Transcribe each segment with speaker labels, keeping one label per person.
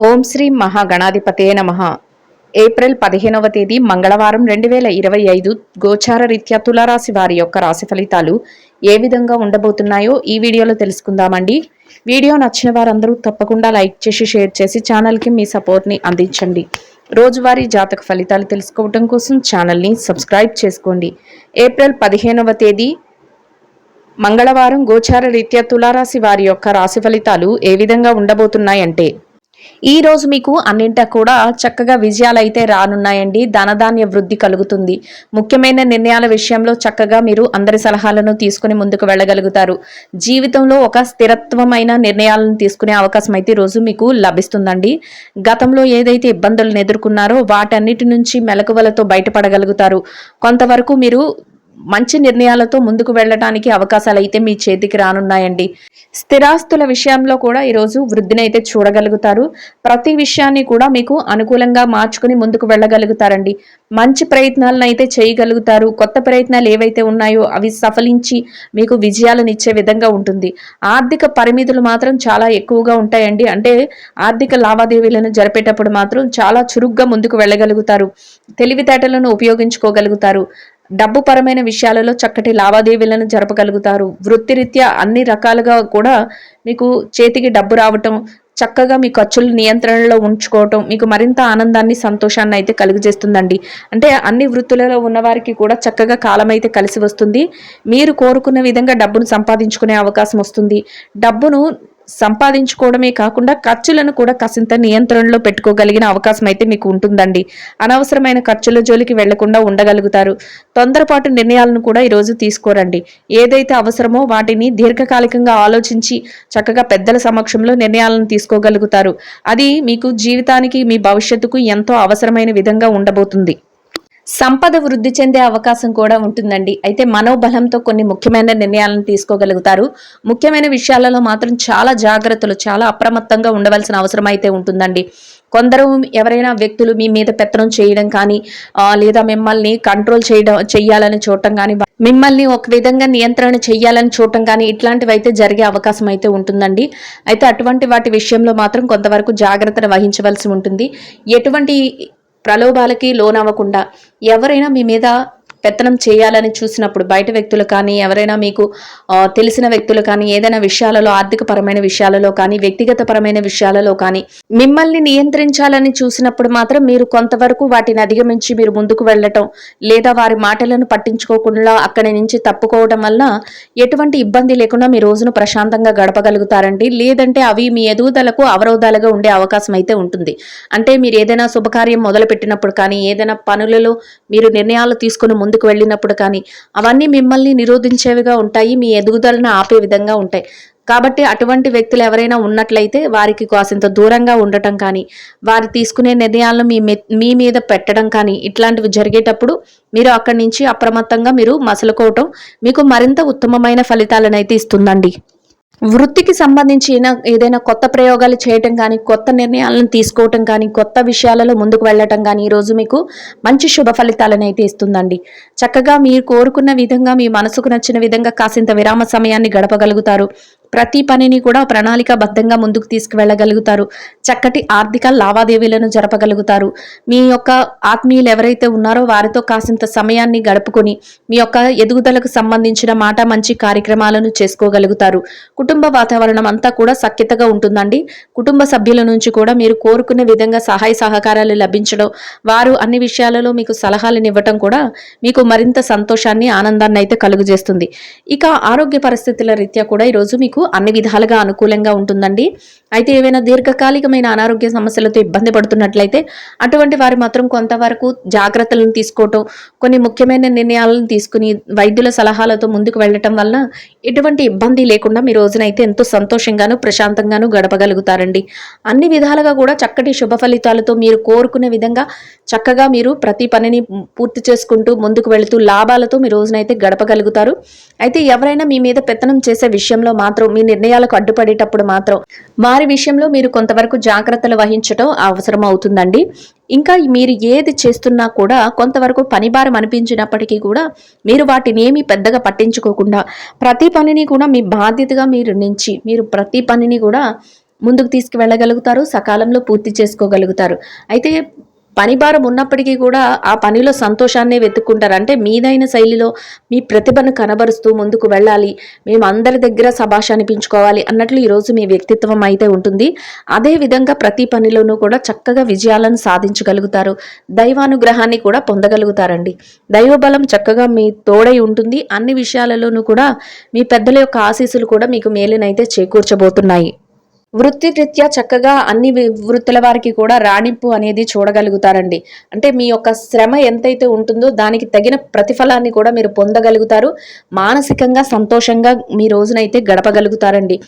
Speaker 1: ఓం శ్రీ మహాగణాధిపతే నమః. ఏప్రిల్ 15వ తేదీ మంగళవారం 2025 గోచార రీత్యా తులారాశి వారి యొక్క రాశి ఫలితాలు ఏ విధంగా ఉండబోతున్నాయో ఈ వీడియోలో తెలుసుకుందామండి. వీడియో నచ్చిన వారందరూ తప్పకుండా లైక్ చేసి షేర్ చేసి ఛానల్కి మీ సపోర్ట్ని అందించండి. రోజువారీ జాతక ఫలితాలు తెలుసుకోవడం కోసం ఛానల్ని సబ్స్క్రైబ్ చేసుకోండి. ఏప్రిల్ 15వ తేదీ మంగళవారం గోచార రీత్యా తులారాశి వారి యొక్క రాశి ఫలితాలు ఏ విధంగా ఉండబోతున్నాయంటే, ఈ రోజు మీకు అన్నింటా కూడా చక్కగా విజయాలు అయితే రానున్నాయండి. ధనధాన్య వృద్ధి కలుగుతుంది. ముఖ్యమైన నిర్ణయాల విషయంలో చక్కగా మీరు అందరి సలహాలను తీసుకుని ముందుకు వెళ్ళగలుగుతారు. జీవితంలో ఒక స్థిరత్వమైన నిర్ణయాలను తీసుకునే అవకాశం అయితే రోజు మీకు లభిస్తుందండి. గతంలో ఏదైతే ఇబ్బందులను ఎదుర్కొన్నారో వాటన్నిటి నుంచి మెలకువలతో బయటపడగలుగుతారు. కొంతవరకు మీరు మంచి నిర్ణయాలతో ముందుకు వెళ్ళడానికి అవకాశాలు అయితే మీ చేతికి రానున్నాయండి. స్థిరాస్తుల విషయంలో కూడా ఈరోజు వృద్ధిని అయితే చూడగలుగుతారు. ప్రతి విషయాన్ని కూడా మీకు అనుకూలంగా మార్చుకుని ముందుకు వెళ్ళగలుగుతారండి. మంచి ప్రయత్నాలను అయితే చేయగలుగుతారు. కొత్త ప్రయత్నాలు ఏవైతే ఉన్నాయో అవి సఫలించి మీకు విజయాలను ఇచ్చే విధంగా ఉంటుంది. ఆర్థిక పరిమితులు మాత్రం చాలా ఎక్కువగా ఉంటాయండి. అంటే ఆర్థిక లావాదేవీలను జరిపేటప్పుడు మాత్రం చాలా చురుగ్గా ముందుకు వెళ్ళగలుగుతారు. తెలివితేటలను ఉపయోగించుకోగలుగుతారు. డబ్బు పరమైన విషయాలలో చక్కటి లావాదేవీలను జరపగలుగుతారు. వృత్తిరీత్యా అన్ని రకాలుగా కూడా మీకు చేతికి డబ్బు రావటం, చక్కగా మీ ఖర్చులు నియంత్రణలో ఉంచుకోవటం మీకు మరింత ఆనందాన్ని సంతోషాన్ని అయితే కలుగజేస్తుందండి. అంటే అన్ని వృత్తులలో ఉన్నవారికి కూడా చక్కగా కాలం అయితే కలిసి వస్తుంది. మీరు కోరుకున్న విధంగా డబ్బును సంపాదించుకునే అవకాశం వస్తుంది. డబ్బును సంపాదించుకోవడమే కాకుండా ఖర్చులను కూడా కాసింత నియంత్రణలో పెట్టుకోగలిగిన అవకాశం అయితే మీకు ఉంటుందండి. అనవసరమైన ఖర్చుల జోలికి వెళ్లకుండా ఉండగలుగుతారు. తొందరపాటు నిర్ణయాలను కూడా ఈరోజు తీసుకోరండి. ఏదైతే అవసరమో వాటిని దీర్ఘకాలికంగా ఆలోచించి చక్కగా పెద్దల సమక్షంలో నిర్ణయాలను తీసుకోగలుగుతారు. అది మీకు జీవితానికి మీ భవిష్యత్తుకు ఎంతో అవసరమైన విధంగా ఉండబోతుంది. సంపద వృద్ధి చెందే అవకాశం కూడా ఉంటుందండి. అయితే మనోబలంతో కొన్ని ముఖ్యమైన నిర్ణయాలను తీసుకోగలుగుతారు. ముఖ్యమైన విషయాలలో మాత్రం చాలా జాగ్రత్తలు, చాలా అప్రమత్తంగా ఉండవలసిన అవసరం అయితే ఉంటుందండి. కొందరు ఎవరైనా వ్యక్తులు మీ మీద పెత్తనం చేయడం కానీ లేదా మిమ్మల్ని కంట్రోల్ చెయ్యాలని చూడటం కానీ, మిమ్మల్ని ఒక విధంగా నియంత్రణ చెయ్యాలని చూడటం కానీ ఇట్లాంటివి అయితే జరిగే అవకాశం అయితే ఉంటుందండి. అయితే అటువంటి వాటి విషయంలో మాత్రం కొంతవరకు జాగ్రత్తను వహించవలసి ఉంటుంది. ఎటువంటి ప్రలోభాలకి లోనవ్వకుండా ఎవరైనా మీ మీద పెత్తనం చేయాలని చూసినప్పుడు బయట వ్యక్తులు కానీ ఎవరైనా మీకు తెలిసిన వ్యక్తులు కానీ ఏదైనా విషయాలలో ఆర్థిక పరమైన విషయాలలో కానీ వ్యక్తిగత పరమైన విషయాలలో కానీ మిమ్మల్ని నియంత్రించాలని చూసినప్పుడు మాత్రం మీరు కొంతవరకు వాటిని అధిగమించి మీరు ముందుకు వెళ్ళటం లేదా వారి మాటలను పట్టించుకోకుండా అక్కడి నుంచి తప్పుకోవడం వల్ల ఎటువంటి ఇబ్బంది లేకుండా మీ రోజును ప్రశాంతంగా గడపగలుగుతారండి. లేదంటే అవి మీ ఎదుగుదలకు అవరోధాలుగా ఉండే అవకాశం అయితే ఉంటుంది. అంటే మీరు ఏదైనా శుభకార్యం మొదలు పెట్టినప్పుడు కానీ ఏదైనా పనులలో మీరు నిర్ణయాలు తీసుకుని ముందుకు వెళ్ళినప్పుడు కానీ అవన్నీ మిమ్మల్ని నిరోధించేవిగా ఉంటాయి. మీ ఎదుగుదలను ఆపే విధంగా ఉంటాయి. కాబట్టి అటువంటి వ్యక్తులు ఎవరైనా ఉన్నట్లయితే వారికి కాసింత దూరంగా ఉండటం కానీ వారు తీసుకునే నిర్ణయాలను మీ మీద పెట్టడం కానీ ఇట్లాంటివి జరిగేటప్పుడు మీరు అక్కడి నుంచి అప్రమత్తంగా మీరు మసలుకోవటం మీకు మరింత ఉత్తమమైన ఫలితాలను అయితే ఇస్తుందండి. వృత్తికి సంబంధించిన ఏదైనా కొత్త ప్రయోగాలు చేయటం కానీ కొత్త నిర్ణయాలను తీసుకోవటం కానీ కొత్త విషయాలలో ముందుకు వెళ్ళటం కానీ ఈరోజు మీకు మంచి శుభ ఫలితాలను అయితే ఇస్తుందండి. చక్కగా మీరు కోరుకున్న విధంగా మీ మనసుకు నచ్చిన విధంగా కాసింత విరామ సమయాన్ని గడపగలుగుతారు. ప్రతి పనిని కూడా ప్రణాళికాబద్ధంగా ముందుకు తీసుకువెళ్ళగలుగుతారు. చక్కటి ఆర్థిక లావాదేవీలను జరపగలుగుతారు. మీ యొక్క ఆత్మీయులు ఎవరైతే ఉన్నారో వారితో కాసింత సమయాన్ని గడుపుకొని మీ యొక్క ఎదుగుదలకు సంబంధించిన మాట మంచి కార్యక్రమాలను చేసుకోగలుగుతారు. కుటుంబ వాతావరణం అంతా కూడా సఖ్యతగా ఉంటుందండి. కుటుంబ సభ్యుల నుంచి కూడా మీరు కోరుకునే విధంగా సహాయ సహకారాలు లభించడం, వారు అన్ని విషయాలలో మీకు సలహాలను ఇవ్వటం కూడా మీకు మరింత సంతోషాన్ని ఆనందాన్ని అయితే కలుగజేస్తుంది. ఇక ఆరోగ్య పరిస్థితుల రీత్యా కూడా ఈరోజు మీకు అన్ని విధాలుగా అనుకూలంగా ఉంటుందండి. అయితే ఏవైనా దీర్ఘకాలికమైన అనారోగ్య సమస్యలతో ఇబ్బంది పడుతున్నట్లయితే అటువంటి వారు మాత్రం కొంతవరకు జాగ్రత్తలను తీసుకోవటం, కొన్ని ముఖ్యమైన నిర్ణయాలను తీసుకుని వైద్యుల సలహాలతో ముందుకు వెళ్ళటం వల్ల ఎటువంటి ఇబ్బంది లేకుండా మీ రోజునైతే ఎంతో సంతోషంగాను ప్రశాంతంగాను గడపగలుగుతారండి. అన్ని విధాలుగా కూడా చక్కటి శుభ ఫలితాలతో మీరు కోరుకునే విధంగా చక్కగా మీరు ప్రతి పనిని పూర్తి చేసుకుంటూ ముందుకు వెళుతూ లాభాలతో మీ రోజునైతే గడపగలుగుతారు. అయితే ఎవరైనా మీ మీద పెత్తనం చేసే విషయంలో మాత్రం మీ నిర్ణయాలకు అడ్డుపడేటప్పుడు మాత్రం వారి విషయంలో మీరు కొంతవరకు జాగ్రత్తలు వహించడం అవసరం అవుతుందండి. ఇంకా మీరు ఏది చేస్తున్నా కూడా కొంతవరకు పనిభారం అనిపించినప్పటికీ కూడా మీరు వాటిని ఏమీ పెద్దగా పట్టించుకోకుండా ప్రతి పనిని కూడా మీ బాధ్యతగా మీరు ప్రతి పనిని కూడా ముందుకు తీసుకువెళ్ళగలుగుతారు, సకాలంలో పూర్తి చేసుకోగలుగుతారు. అయితే పని భారం ఉన్నప్పటికీ కూడా ఆ పనిలో సంతోషాన్నే వెతుక్కుంటారు. అంటే మీదైన శైలిలో మీ ప్రతిభను కనబరుస్తూ ముందుకు వెళ్ళాలి, మేము అందరి దగ్గర శభాష్ అనిపించుకోవాలి అన్నట్లు ఈరోజు మీ వ్యక్తిత్వం అయితే ఉంటుంది. అదే విధంగా ప్రతి పనిలోనూ కూడా చక్కగా విజయాలను సాధించగలుగుతారు. దైవానుగ్రహాన్ని కూడా పొందగలుగుతారండి. దైవబలం చక్కగా మీ తోడై ఉంటుంది. అన్ని విషయాలలోనూ కూడా మీ పెద్దల యొక్క ఆశీస్సులు కూడా మీకు మేలునైతే చేకూర్చబోతున్నాయి. వృత్తిరీత్యా చక్కగా అన్ని వృత్తుల వారికి కూడా రాణింపు అనేది చూడగలుగుతారండి. అంటే మీ యొక్క శ్రమ ఎంతైతే ఉంటుందో దానికి తగిన ప్రతిఫలాన్ని కూడా మీరు పొందగలుగుతారు. మానసికంగా సంతోషంగా మీ రోజునైతే గడపగలుగుతారండి.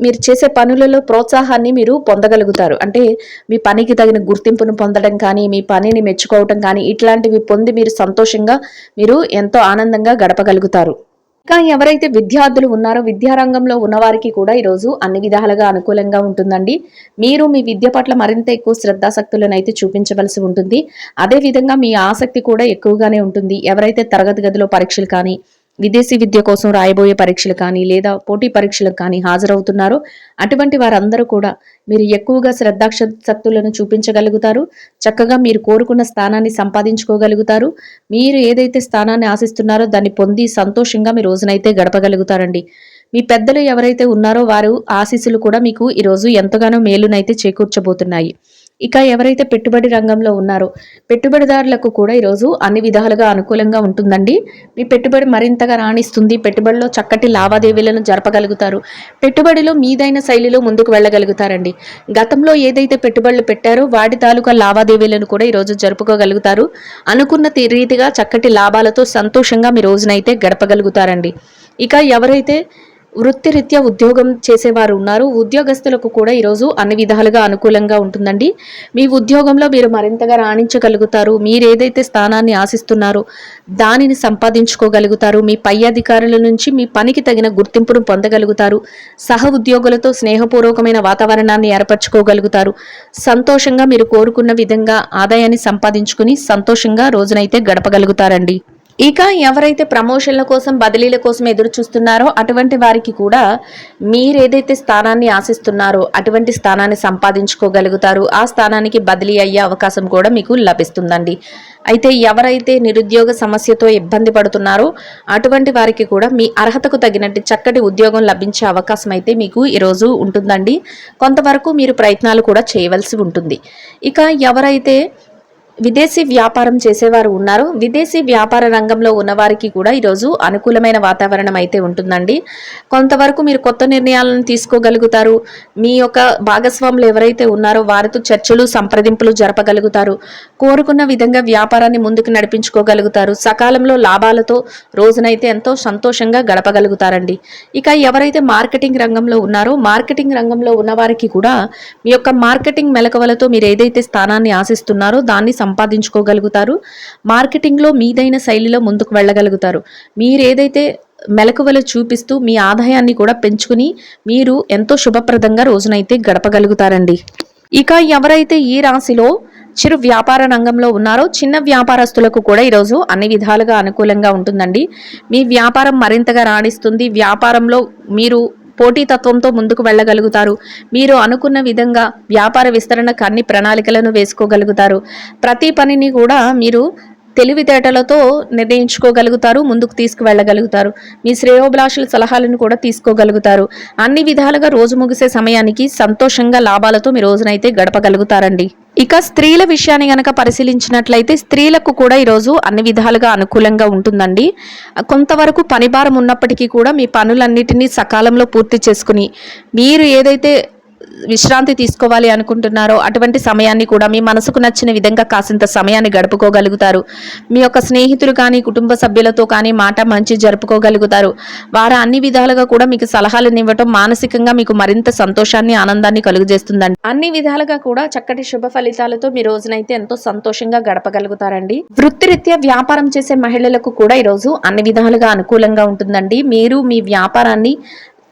Speaker 1: మీరు చేసే పనులలో ప్రోత్సాహాన్ని మీరు పొందగలుగుతారు. అంటే మీ పనికి తగిన గుర్తింపును పొందడం కానీ, మీ పనిని మెచ్చుకోవటం కానీ ఇట్లాంటివి పొంది మీరు సంతోషంగా మీరు ఎంతో ఆనందంగా గడపగలుగుతారు. ఇంకా ఎవరైతే విద్యార్థులు ఉన్నారో విద్యారంగంలో ఉన్నవారికి కూడా ఈరోజు అన్ని విధాలుగా అనుకూలంగా ఉంటుందండి. మీరు మీ విద్య పట్ల మరింత ఎక్కువ శ్రద్ధాశక్తులను అయితే చూపించవలసి ఉంటుంది. అదేవిధంగా మీ ఆసక్తి కూడా ఎక్కువగానే ఉంటుంది. ఎవరైతే తరగతి గదిలో పరీక్షలు కానీ, విదేశీ విద్య కోసం రాయబోయే పరీక్షలు కానీ, లేదా పోటీ పరీక్షలకు కానీ హాజరవుతున్నారో అటువంటి వారందరూ కూడా మీరు ఎక్కువగా శ్రద్ధాశక్తులను చూపించగలుగుతారు. చక్కగా మీరు కోరుకున్న స్థానాన్ని సంపాదించుకోగలుగుతారు. మీరు ఏదైతే స్థానాన్ని ఆశిస్తున్నారో దాన్ని పొంది సంతోషంగా మీ రోజునైతే గడపగలుగుతారండి. మీ పెద్దలు ఎవరైతే ఉన్నారో వారు ఆశీస్సులు కూడా మీకు ఈరోజు ఎంతగానో మేలునైతే చేకూర్చబోతున్నాయి. ఇక ఎవరైతే పెట్టుబడి రంగంలో ఉన్నారో పెట్టుబడిదారులకు కూడా ఈరోజు అన్ని విధాలుగా అనుకూలంగా ఉంటుందండి. మీ పెట్టుబడి మరింతగా రాణిస్తుంది. పెట్టుబడిలో చక్కటి లావాదేవీలను జరపగలుగుతారు. పెట్టుబడిలో మీదైన శైలిలో ముందుకు వెళ్ళగలుగుతారండి. గతంలో ఏదైతే పెట్టుబడులు పెట్టారో వాటి తాలూకా లావాదేవీలను కూడా ఈరోజు జరుపుకోగలుగుతారు. అనుకున్న రీతిగా చక్కటి లాభాలతో సంతోషంగా మీ రోజునైతే గడపగలుగుతారండి. ఇక ఎవరైతే వృత్తిరీత్యా ఉద్యోగం చేసేవారు ఉన్నారు ఉద్యోగస్తులకు కూడా ఈరోజు అన్ని విధాలుగా అనుకూలంగా ఉంటుందండి. మీ ఉద్యోగంలో మీరు మరింతగా రాణించగలుగుతారు. మీరు ఏదైతే స్థానాన్ని ఆశిస్తున్నారో దానిని సంపాదించుకోగలుగుతారు. మీ పై అధికారుల నుంచి మీ పనికి తగిన గుర్తింపును పొందగలుగుతారు. సహ ఉద్యోగులతో స్నేహపూర్వకమైన వాతావరణాన్ని ఏర్పరచుకోగలుగుతారు. సంతోషంగా మీరు కోరుకున్న విధంగా ఆదాయాన్ని సంపాదించుకుని సంతోషంగా రోజునైతే గడపగలుగుతారండి. ఇక ఎవరైతే ప్రమోషన్ల కోసం బదిలీల కోసం ఎదురు చూస్తున్నారో అటువంటి వారికి కూడా మీరు ఏదైతే స్థానాన్ని ఆశిస్తున్నారో అటువంటి స్థానాన్ని సంపాదించుకోగలుగుతారు. ఆ స్థానానికి బదిలీ అయ్యే అవకాశం కూడా మీకు లభిస్తుందండి. అయితే ఎవరైతే నిరుద్యోగ సమస్యతో ఇబ్బంది పడుతున్నారో అటువంటి వారికి కూడా మీ అర్హతకు తగినట్టు చక్కటి ఉద్యోగం లభించే అవకాశం అయితే మీకు ఈరోజు ఉంటుందండి. కొంతవరకు మీరు ప్రయత్నాలు కూడా చేయవలసి ఉంటుంది. ఇక ఎవరైతే విదేశీ వ్యాపారం చేసేవారు ఉన్నారు విదేశీ వ్యాపార రంగంలో ఉన్నవారికి కూడా ఈరోజు అనుకూలమైన వాతావరణం అయితే ఉంటుందండి. కొంతవరకు మీరు కొత్త నిర్ణయాలను తీసుకోగలుగుతారు. మీ యొక్క భాగస్వాములు ఎవరైతే ఉన్నారో వారితో చర్చలు సంప్రదింపులు జరపగలుగుతారు. కోరుకున్న విధంగా వ్యాపారాన్ని ముందుకు నడిపించుకోగలుగుతారు. సకాలంలో లాభాలతో రోజునైతే ఎంతో సంతోషంగా గడపగలుగుతారండి. ఇక ఎవరైతే మార్కెటింగ్ రంగంలో ఉన్నారో మార్కెటింగ్ రంగంలో ఉన్నవారికి కూడా మీ యొక్క మార్కెటింగ్ మెలకువలతో మీరు ఏదైతే స్థానాన్ని ఆశిస్తున్నారో దాన్ని సంపాదించుకోగలుగుతారు. మార్కెటింగ్లో మీదైన శైలిలో ముందుకు వెళ్ళగలుగుతారు. మీరు ఏదైతే మెలకువలు చూపిస్తూ మీ ఆదాయాన్ని కూడా పెంచుకుని మీరు ఎంతో శుభప్రదంగా రోజునైతే గడపగలుగుతారండి. ఇక ఎవరైతే ఈ రాశిలో చిరు వ్యాపార రంగంలో ఉన్నారో చిన్న వ్యాపారస్తులకు కూడా ఈరోజు అన్ని విధాలుగా అనుకూలంగా ఉంటుందండి. మీ వ్యాపారం మరింతగా రాణిస్తుంది. వ్యాపారంలో మీరు పోటీతత్వంతో ముందుకు వెళ్ళగలుగుతారు. మీరు అనుకున్న విధంగా వ్యాపార విస్తరణకు అన్ని ప్రణాళికలను వేసుకోగలుగుతారు. ప్రతి పనిని కూడా మీరు తెలివితేటలతో నిర్ణయించుకోగలుగుతారు. ముందుకు తీసుకువెళ్ళగలుగుతారు. మీ శ్రేయోభిలాషుల సలహాలను కూడా తీసుకోగలుగుతారు. అన్ని విధాలుగా రోజు ముగిసే సమయానికి సంతోషంగా లాభాలతో మీ రోజునైతే గడపగలుగుతారండి. ఇక స్త్రీల విషయాన్ని గనక పరిశీలించినట్లయితే స్త్రీలకు కూడా ఈరోజు అన్ని విధాలుగా అనుకూలంగా ఉంటుందండి. కొంతవరకు పనిభారం ఉన్నప్పటికీ కూడా మీ పనులన్నిటినీ సకాలంలో పూర్తి చేసుకుని మీరు ఏదైతే విశ్రాంతి తీసుకోవాలి అనుకుంటున్నారో అటువంటి సమయాన్ని కూడా మీ మనసుకు నచ్చిన విధంగా కాసింత సమయాన్ని గడుపుకోగలుగుతారు. మీ యొక్క స్నేహితులు కానీ కుటుంబ సభ్యులతో కానీ మాట మంచి జరుపుకోగలుగుతారు. వారు అన్ని విధాలుగా కూడా మీకు సలహాలను ఇవ్వటం మానసికంగా మీకు మరింత సంతోషాన్ని ఆనందాన్ని కలుగజేస్తుందండి. అన్ని విధాలుగా కూడా చక్కటి శుభ ఫలితాలతో మీ రోజునైతే ఎంతో సంతోషంగా గడపగలుగుతారండి. వృత్తిరీత్యా వ్యాపారం చేసే మహిళలకు కూడా ఈరోజు అన్ని విధాలుగా అనుకూలంగా ఉంటుందండి. మీరు మీ వ్యాపారాన్ని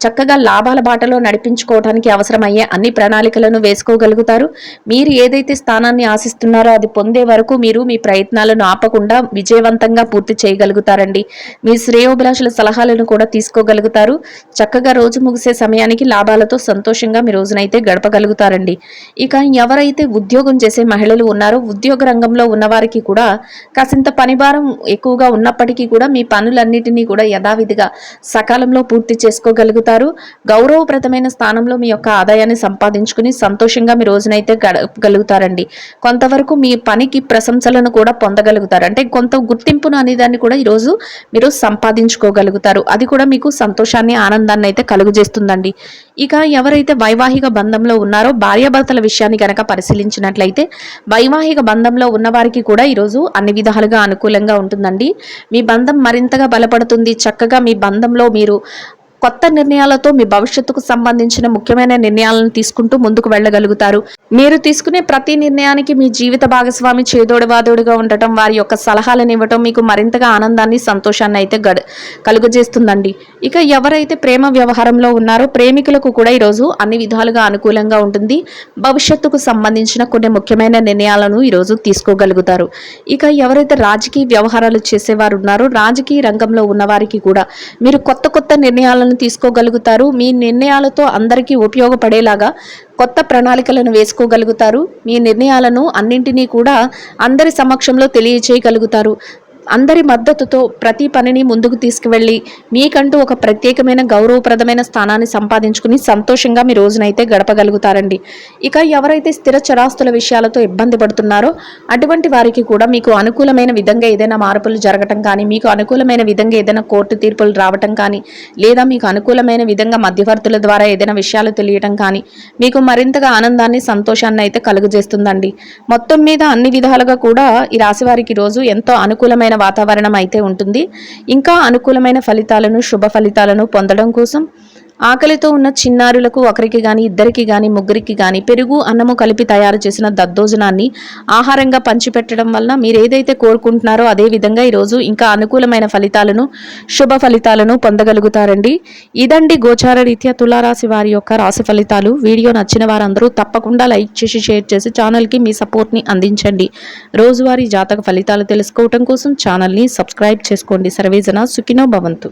Speaker 1: చక్కగా లాభాల బాటలో నడిపించుకోవడానికి అవసరమయ్యే అన్ని ప్రణాళికలను వేసుకోగలుగుతారు. మీరు ఏదైతే స్థానాన్ని ఆశిస్తున్నారో అది పొందే వరకు మీరు మీ ప్రయత్నాలను ఆపకుండా విజయవంతంగా పూర్తి చేయగలుగుతారండి. మీ శ్రేయోభిలాషుల సలహాలను కూడా తీసుకోగలుగుతారు. చక్కగా రోజు ముగిసే సమయానికి లాభాలతో సంతోషంగా మీ రోజునైతే గడపగలుగుతారండి. ఇక ఎవరైతే ఉద్యోగం చేసే మహిళలు ఉన్నారో ఉద్యోగ రంగంలో ఉన్నవారికి కూడా కాసింత పనిభారం ఎక్కువగా ఉన్నప్పటికీ కూడా మీ పనులన్నిటినీ కూడా యథావిధిగా సకాలంలో పూర్తి చేసుకోగలుగుతారు. గౌరవప్రదమైన స్థానంలో మీ యొక్క ఆదాయాన్ని సంపాదించుకుని సంతోషంగా మీ రోజునైతే గడపగలుగుతారండి. కొంతవరకు మీ పనికి ప్రశంసలను కూడా పొందగలుగుతారు. అంటే కొంత గుర్తింపును అనేదాన్ని కూడా ఈరోజు మీరు సంపాదించుకోగలుగుతారు. అది కూడా మీకు సంతోషాన్ని ఆనందాన్ని అయితే కలుగజేస్తుందండి. ఇక ఎవరైతే వైవాహిక బంధంలో ఉన్నారో భార్యాభర్తల విషయాన్ని గనక పరిశీలించినట్లయితే వైవాహిక బంధంలో ఉన్నవారికి కూడా ఈరోజు అన్ని విధాలుగా అనుకూలంగా ఉంటుందండి. మీ బంధం మరింతగా బలపడుతుంది. చక్కగా మీ బంధంలో మీరు కొత్త నిర్ణయాలతో మీ భవిష్యత్తుకు సంబంధించిన ముఖ్యమైన నిర్ణయాలను తీసుకుంటూ ముందుకు వెళ్ళగలుగుతారు. మీరు తీసుకునే ప్రతి నిర్ణయానికి మీ జీవిత భాగస్వామి చేదోడువాదోడుగా ఉండటం, వారి యొక్క సలహాలను ఇవ్వటం మీకు మరింతగా ఆనందాన్ని సంతోషాన్ని అయితే కలుగజేస్తుందండి. ఇక ఎవరైతే ప్రేమ వ్యవహారంలో ఉన్నారో ప్రేమికులకు కూడా ఈరోజు అన్ని విధాలుగా అనుకూలంగా ఉంటుంది. భవిష్యత్తుకు సంబంధించిన కొన్ని ముఖ్యమైన నిర్ణయాలను ఈరోజు తీసుకోగలుగుతారు. ఇక ఎవరైతే రాజకీయ వ్యవహారాలు చేసేవారు ఉన్నారో రాజకీయ రంగంలో ఉన్నవారికి కూడా మీరు కొత్త నిర్ణయాలను తీసుకోగలుగుతారు. మీ నిర్ణయాలతో అందరికీ ఉపయోగపడేలాగా కొత్త ప్రణాళికలను వేసుకోగలుగుతారు. మీ నిర్ణయాలను అన్నింటినీ కూడా అందరి సమక్షంలో తెలియచేయగలుగుతారు. అందరి మద్దతుతో ప్రతి పనిని ముందుకు తీసుకువెళ్ళి మీకంటూ ఒక ప్రత్యేకమైన గౌరవప్రదమైన స్థానాన్ని సంపాదించుకుని సంతోషంగా మీ రోజునైతే గడపగలుగుతారండి. ఇక ఎవరైతే స్థిర చరాస్తుల విషయాలతో ఇబ్బంది పడుతున్నారో అటువంటి వారికి కూడా మీకు అనుకూలమైన విధంగా ఏదైనా మార్పులు జరగటం కానీ, మీకు అనుకూలమైన విధంగా ఏదైనా కోర్టు తీర్పులు రావటం కానీ, లేదా మీకు అనుకూలమైన విధంగా మధ్యవర్తుల ద్వారా ఏదైనా విషయాలు తెలియటం కానీ మీకు మరింతగా ఆనందాన్ని సంతోషాన్ని అయితే కలుగజేస్తుందండి. మొత్తం మీద అన్ని విధాలుగా కూడా ఈ రాశి వారికి రోజు ఎంతో అనుకూలమైన వాతావరణం అయితే ఉంటుంది. ఇంకా అనుకూలమైన ఫలితాలను, శుభ ఫలితాలను పొందడం కోసం ఆకలితో ఉన్న చిన్నారులకు ఒకరికి గాని, ఇద్దరికి గాని, ముగ్గురికి గాని పెరుగు అన్నము కలిపి తయారు చేసిన దద్దోజనాన్ని ఆహారంగా పంచిపెట్టడం వలన మీరు ఏదైతే కోరుకుంటున్నారో అదే విధంగా ఈరోజు ఇంకా అనుకూలమైన ఫలితాలను, శుభ ఫలితాలను పొందగలుగుతారండి. ఇదండి గోచార రీత్యా తులారాశి వారి యొక్క రాశి ఫలితాలు. వీడియో నచ్చిన వారందరూ తప్పకుండా లైక్ చేసి, షేర్ చేసి ఛానల్కి మీ సపోర్ట్ని అందించండి. రోజువారీ జాతక ఫలితాలు తెలుసుకోవటం కోసం ఛానల్ని సబ్స్క్రైబ్ చేసుకోండి. సర్వేజన సుఖినో భవంతు.